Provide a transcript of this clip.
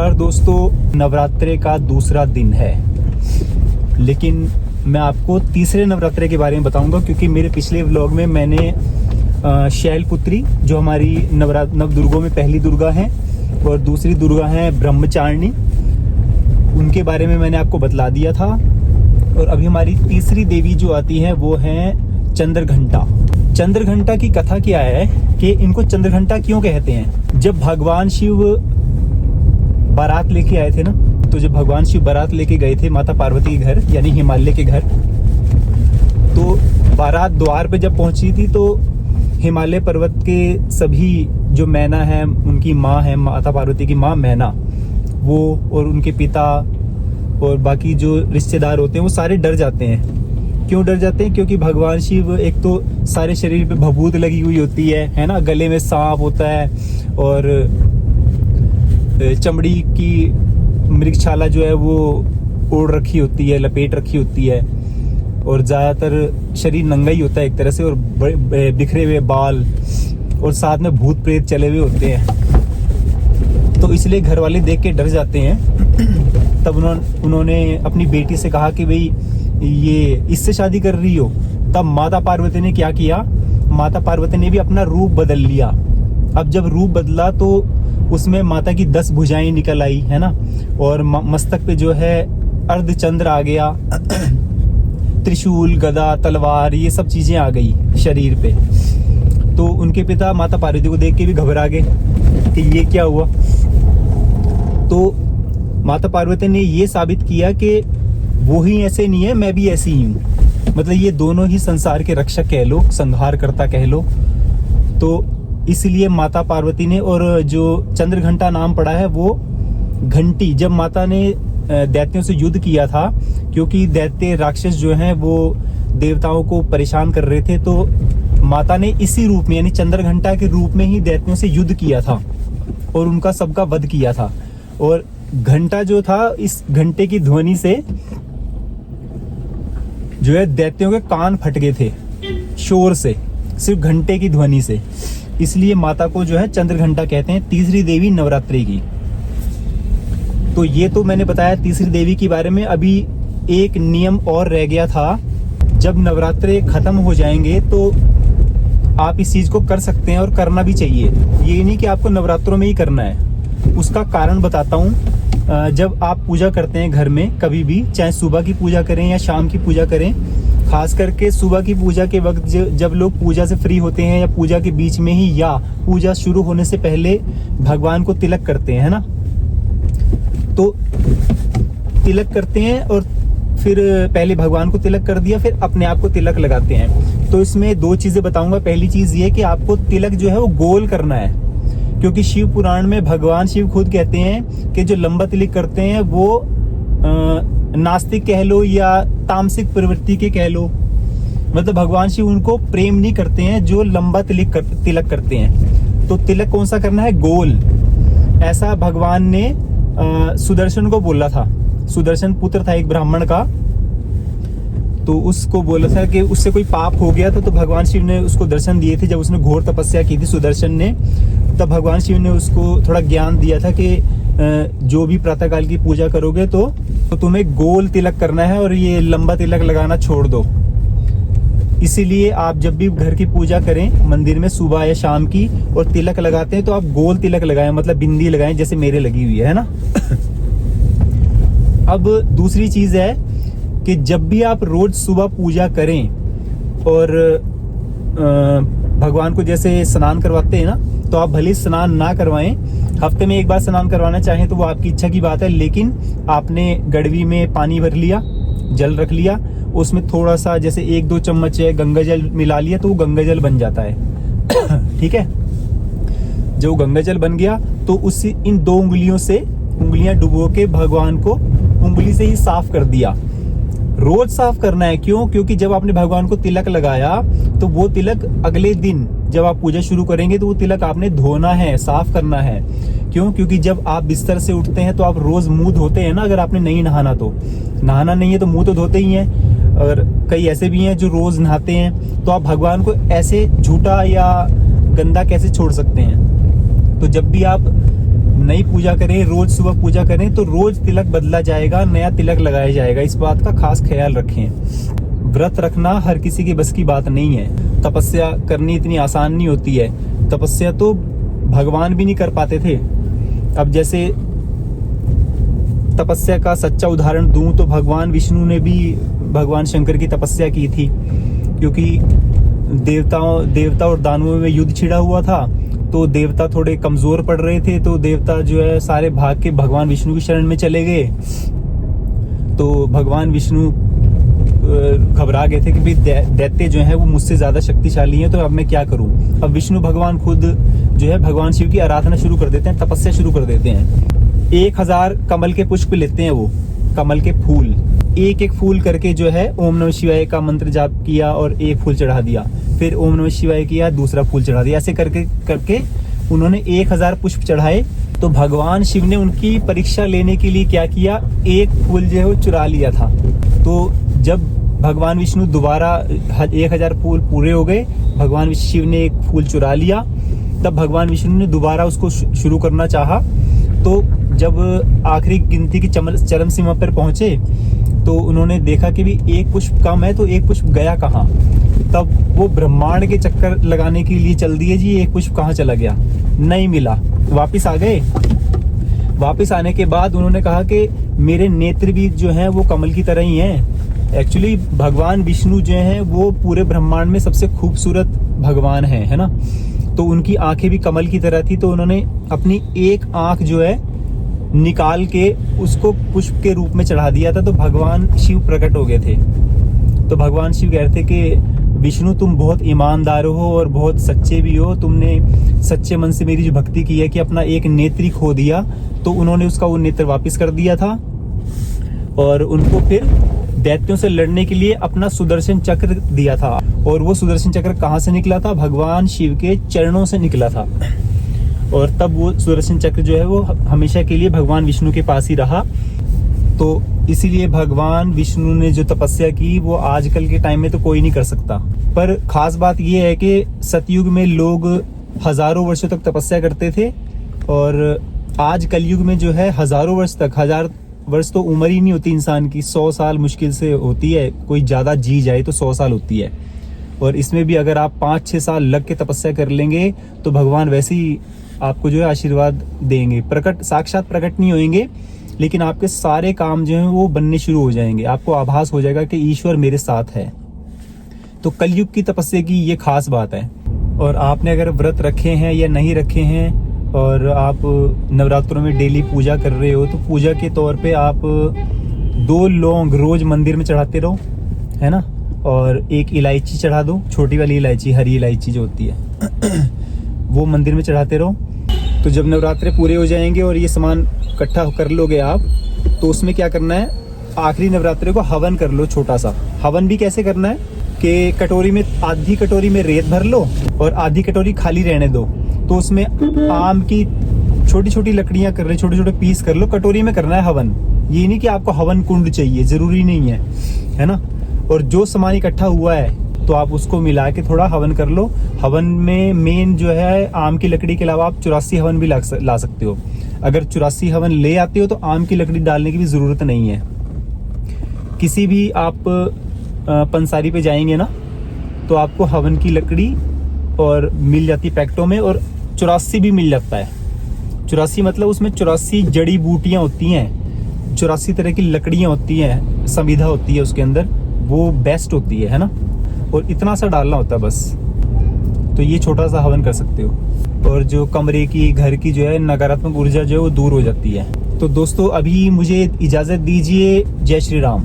नमस्कार दोस्तों, नवरात्रे का दूसरा दिन है, लेकिन मैं आपको तीसरे नवरात्रे के बारे में बताऊंगा क्योंकि मेरे पिछले व्लॉग में मैंने शैलपुत्री जो हमारी नव दुर्गों में पहली दुर्गा है और दूसरी दुर्गा है ब्रह्मचारिणी, उनके बारे में मैंने आपको बतला दिया था। और अभी हमारी तीसरी देवी जो आती है वो है चंद्रघंटा। चंद्रघंटा की कथा क्या है कि इनको चंद्रघंटा क्यों कहते हैं। जब भगवान शिव बारात लेके आए थे ना, तो जब भगवान शिव बारात लेके गए थे माता पार्वती के घर यानी हिमालय के घर, तो बारात द्वार पे जब पहुंची थी तो हिमालय पर्वत के सभी जो मैना है, उनकी माँ है माता पार्वती की माँ मैना, वो और उनके पिता और बाकी जो रिश्तेदार होते हैं वो सारे डर जाते हैं। क्यों डर जाते हैं? क्योंकि भगवान शिव एक तो सारे शरीर पे भभूत लगी हुई होती है ना, गले में सांप होता है और चमड़ी की मृगशाला जो है वो ओढ़ रखी होती है, लपेट रखी होती है और ज्यादातर शरीर नंगा ही होता है एक तरह से, और बिखरे हुए बाल और साथ में भूत प्रेत चले हुए होते हैं। तो इसलिए घर वाले देख के डर जाते हैं। तब उन्होंने अपनी बेटी से कहा कि भाई ये इससे शादी कर रही हो। तब माता पार्वती ने क्या किया, माता पार्वती ने भी अपना रूप बदल लिया। अब जब रूप बदला तो उसमें माता की 10 भुजाएं निकल आई है ना, और मस्तक पे जो है अर्धचंद्र आ गया, त्रिशूल गदा तलवार ये सब चीजें आ गई शरीर पे। तो उनके पिता माता पार्वती को देख के भी घबरा गए कि ये क्या हुआ। तो माता पार्वती ने ये साबित किया कि वो ही ऐसे नहीं है, मैं भी ऐसी ही हूँ। मतलब ये दोनों ही संसार के रक्षक कह लो, संहारकर्ता कह लो। तो इसलिए माता पार्वती ने, और जो चंद्रघंटा नाम पड़ा है वो घंटी, जब माता ने दैत्यों से युद्ध किया था, क्योंकि दैत्य राक्षस जो हैं वो देवताओं को परेशान कर रहे थे, तो माता ने इसी रूप में यानी चंद्रघंटा के रूप में ही दैत्यों से युद्ध किया था और उनका सबका वध किया था। और घंटा जो था, इस घंटे की ध्वनि से जो है दैत्यों के कान फट गए थे शोर से, सिर्फ घंटे की ध्वनि से। इसलिए माता को जो है चंद्रघंटा कहते हैं, तीसरी देवी नवरात्रि की। तो ये तो मैंने बताया तीसरी देवी के बारे में। अभी एक नियम और रह गया था, जब नवरात्रे खत्म हो जाएंगे तो आप इस चीज को कर सकते हैं और करना भी चाहिए। ये नहीं कि आपको नवरात्रों में ही करना है। उसका कारण बताता हूँ। जब आप पूजा करते हैं घर में कभी भी, चाहे सुबह की पूजा करें या शाम की पूजा करें, खास करके सुबह की पूजा के वक्त जब लोग पूजा से फ्री होते हैं या पूजा के बीच में ही या पूजा शुरू होने से पहले भगवान को तिलक करते हैं, है ना। तो तिलक करते हैं और फिर पहले भगवान को तिलक कर दिया, फिर अपने आप को तिलक लगाते हैं। तो इसमें 2 चीजें बताऊंगा। पहली चीज ये कि आपको तिलक जो है वो गोल करना है, क्योंकि शिव पुराण में भगवान शिव खुद कहते हैं कि जो लंबा तिलक करते हैं वो नास्तिक कह लो या तामसिक प्रवृत्ति के कह लो। मतलब भगवान शिव उनको प्रेम नहीं करते हैं जो लंबा तिलक करते हैं। तो तिलक कौन सा करना है? गोल। ऐसा भगवान ने सुदर्शन को बोला था। सुदर्शन पुत्र था एक ब्राह्मण का, तो उसको बोला था कि उससे कोई पाप हो गया था, तो भगवान शिव ने उसको दर्शन दिए थे। जब उसने घोर तपस्या की थी सुदर्शन ने, तब भगवान शिव ने उसको थोड़ा ज्ञान दिया था कि जो भी प्रातःकाल की पूजा करोगे तो तुम्हें गोल तिलक करना है और ये लंबा तिलक लगाना छोड़ दो। इसीलिए आप जब भी घर की पूजा करें मंदिर में सुबह या शाम की और तिलक लगाते हैं तो आप गोल तिलक लगाएं, मतलब बिंदी लगाएं जैसे मेरे लगी हुई है ना। अब दूसरी चीज है कि जब भी आप रोज सुबह पूजा करें और भगवान को जैसे स्नान करवाते हैं ना, तो आप भले स्नान ना करवाएं, हफ्ते में एक बार स्नान करवाना चाहें तो वो आपकी इच्छा की बात है, लेकिन आपने गड़वी में पानी भर लिया, जल रख लिया, उसमें थोड़ा सा जैसे 1-2 चम्मच गंगा जल मिला लिया तो वो गंगा जल बन जाता है। ठीक है। जो गंगा जल बन गया तो उसी इन 2 उंगलियां डुबो के भगवान को उंगली से ही साफ कर दिया। रोज साफ करना है। क्यों? क्योंकि जब आपने भगवान को तिलक लगाया तो वो तिलक अगले दिन जब आप पूजा शुरू करेंगे तो वो तिलक आपने धोना है, साफ करना है। क्यों? क्योंकि जब आप बिस्तर से उठते हैं तो आप रोज मुंह धोते हैं ना, अगर आपने नहीं नहाना तो। नहाना नहीं है तो मुंह तो धोते ही हैं। और कई ऐसे भी हैं जो रोज नहाते हैं, तो आप भगवान को ऐसे झूठा या गंदा कैसे छोड़ सकते हैं। तो जब भी आप नई पूजा करें, रोज सुबह पूजा करें तो रोज तिलक बदला जाएगा, नया तिलक लगाया जाएगा। इस बात का खास ख्याल रखें। व्रत रखना हर किसी की बस की बात नहीं है। तपस्या करनी इतनी आसान नहीं होती है। तपस्या तो भगवान भी नहीं कर पाते थे। अब जैसे तपस्या का सच्चा उदाहरण दूं तो भगवान विष्णु ने भी भगवान शंकर की तपस्या की थी, क्योंकि देवता और दानवों में युद्ध छिड़ा हुआ था। तो देवता थोड़े कमजोर पड़ रहे थे, तो देवता जो है सारे भाग के भगवान विष्णु की शरण में चले गए। तो भगवान विष्णु घबरा गए थे कि भाई दैत्य जो है वो मुझसे ज्यादा शक्तिशाली हैं, तो अब मैं क्या करूं। अब विष्णु भगवान खुद जो है भगवान शिव की आराधना शुरू कर देते हैं, तपस्या शुरू कर देते हैं। 1000 कमल के पुष्प लेते हैं, वो कमल के फूल, एक एक फूल करके जो है ओम नमः शिवाय का मंत्र जाप किया और एक फूल चढ़ा दिया, फिर ओम नमः शिवाय किया, दूसरा फूल चढ़ा दिया। ऐसे करके उन्होंने 1000 पुष्प चढ़ाए। तो भगवान शिव ने उनकी परीक्षा लेने के लिए क्या किया, एक फूल जो है वो चुरा लिया था। तो जब भगवान विष्णु दोबारा 1000 फूल पूरे हो गए, भगवान शिव ने एक फूल चुरा लिया, तब भगवान विष्णु ने दोबारा उसको शुरू करना चाहा। तो जब आखिरी गिनती की चरम सीमा पर पहुंचे तो उन्होंने देखा कि भी एक पुष्प कम है, तो एक पुष्प गया कहाँ। तब वो ब्रह्मांड के चक्कर लगाने के लिए चल दिए जी, एक पुष्प कहाँ चला गया, नहीं मिला। वापिस आ गए। वापिस आने के बाद उन्होंने कहा कि मेरे नेत्र भी जो हैं वो कमल की तरह ही हैं। एक्चुअली भगवान विष्णु जो हैं वो पूरे ब्रह्मांड में सबसे खूबसूरत भगवान है ना। तो उनकी आंखें भी कमल की तरह थी। तो उन्होंने अपनी एक आंख जो है निकाल के उसको पुष्प के रूप में चढ़ा दिया था। तो भगवान शिव प्रकट हो गए थे। तो भगवान शिव कह रहे थे कि विष्णु तुम बहुत ईमानदार हो और बहुत सच्चे भी हो, तुमने सच्चे मन से मेरी जो भक्ति की है कि अपना एक नेत्र ही खो दिया। तो उन्होंने उसका वो नेत्र वापस कर दिया था और उनको फिर दैत्यों से लड़ने के लिए अपना सुदर्शन चक्र दिया था। और वो सुदर्शन चक्र कहाँ से निकला था, भगवान शिव के चरणों से निकला था। और तब वो सुदर्शन चक्र जो है वो हमेशा के लिए भगवान विष्णु के पास ही रहा। तो इसीलिए भगवान विष्णु ने जो तपस्या की वो आजकल के टाइम में तो कोई नहीं कर सकता। पर खास बात ये है कि सतयुग में लोग हजारों वर्षों तक तपस्या करते थे और आज कलयुग में जो है हजारों वर्ष तक, 1000 वर्ष तो उम्र ही नहीं होती इंसान की, 100 साल मुश्किल से होती है। कोई ज्यादा जी जाए तो 100 साल होती है। और इसमें भी अगर आप 5-6 साल लग के तपस्या कर लेंगे तो भगवान वैसे ही आपको जो है आशीर्वाद देंगे। साक्षात प्रकट नहीं होंगे, लेकिन आपके सारे काम जो हैं वो बनने शुरू हो जाएंगे। आपको आभास हो जाएगा कि ईश्वर मेरे साथ है। तो कलयुग की तपस्या की ये खास बात है। और आपने अगर व्रत रखे हैं या नहीं रखे हैं और आप नवरात्रों में डेली पूजा कर रहे हो, तो पूजा के तौर पे आप 2 लौंग रोज मंदिर में चढ़ाते रहो, है ना। और एक इलायची चढ़ा दो, छोटी वाली इलायची, हरी इलायची जो होती है वो मंदिर में चढ़ाते रहो। तो जब नवरात्रे पूरे हो जाएंगे और ये सामान इकट्ठा कर लोगे आप, तो उसमें क्या करना है, आखिरी नवरात्रे को हवन कर लो छोटा सा। हवन भी कैसे करना है कि कटोरी में, आधी कटोरी में रेत भर लो और आधी कटोरी खाली रहने दो। तो उसमें आम की छोटी छोटी लकड़ियां कर रहे, छोटे छोटे पीस कर लो, कटोरी में करना है हवन। ये नहीं कि आपको हवन कुंड चाहिए, जरूरी नहीं है ना। और जो सामान इकट्ठा हुआ है तो आप उसको मिला के थोड़ा हवन कर लो। हवन में मेन जो है आम की लकड़ी के अलावा आप 84 हवन भी ला सकते हो। अगर 84 हवन ले आते हो तो आम की लकड़ी डालने की भी जरूरत नहीं है। किसी भी आप पंसारी पे जाएंगे ना तो आपको हवन की लकड़ी और मिल जाती है पैकेटों में, और 84 भी मिल जाता है। 84 मतलब उसमें 84 जड़ी बूटियां होती हैं, 84 तरह की लकड़ियां होती हैं, संविधा होती है उसके अंदर, वो बेस्ट होती है ना। और इतना सा डालना होता है बस। तो ये छोटा सा हवन कर सकते हो और जो कमरे की, घर की जो है नकारात्मक ऊर्जा जो है वो दूर हो जाती है। तो दोस्तों अभी मुझे इजाजत दीजिए। जय श्री राम।